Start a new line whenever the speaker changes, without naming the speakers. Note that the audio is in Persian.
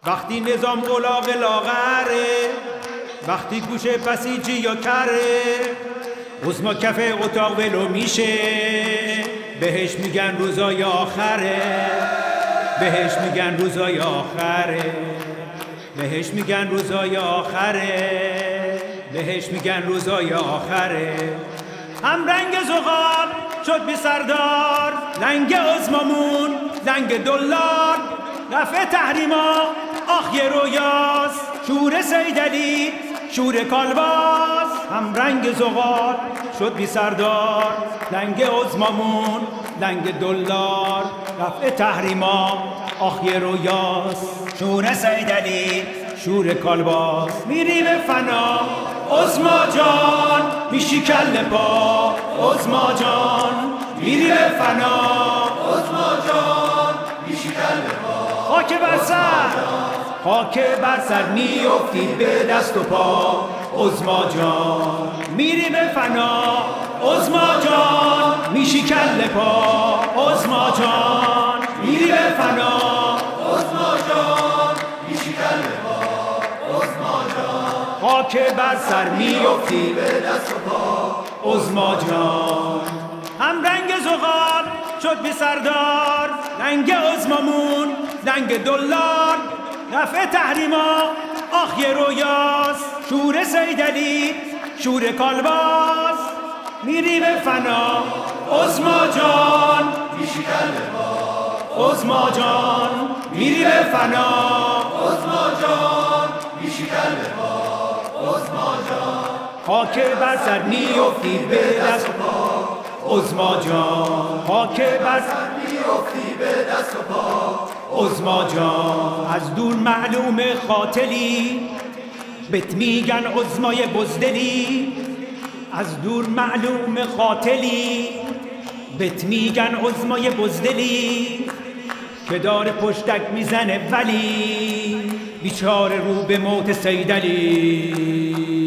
وقتی نظام قلاق لاغره، وقتی گوشه بسیجی یا کره، عظما کف اتاق ولو میشه، بهش میگن روزای آخره، بهش میگن روزای آخره، بهش میگن روزای آخره، بهش میگن روزای آخره. هم رنگ زغال شد بی سردار، لنگ عظمامون لنگ دلار، رفع تحریما آخ یه رویاست، شور سیدعلی شور کالباس. هم رنگ زغال شد بی سردار، لنگ عظمامون لنگ دلار، رفع تحریما آخ یه رویاست، شور سیدعلی شور کالباس. میری به فنا عظما جان، میشی کله پا عظما جان، میری به فنا
عظما جان، میشی کله پا.
خاک بر سر، خاک بر سر میافتی به دست و پا عظما جان، میری به فنا عظما جان، میشی کله پا عظما جان، میری به فنا
عظما جان، میشی کله پا عظما جان.
خاک بر سر میافتی
به دست و پا
عظما جان. هم رنگ زغال شد بی سردار، لنگ عظمامون لنگ دلار، رفع تحریما آخ یه رویاست، شور سیدعلی شور کالباس. میری به فنا عظما جان،
میشی کله پا
عظما جان، میری به فنا
عظما جان، میشی کله پا عظما جان.
خاک بر سر میافتی به دست و پا عظما جان، خاک بر سر
میافتی به دست و پا
عظما جان. از دور معلوم قاتلی، بهت میگن عظمای بزدلی، از دور معلوم قاتلی، بهت میگن عظمای بزدلی، که داره پشتک میزنه ولی بیچاره رو به موت سیدعلی.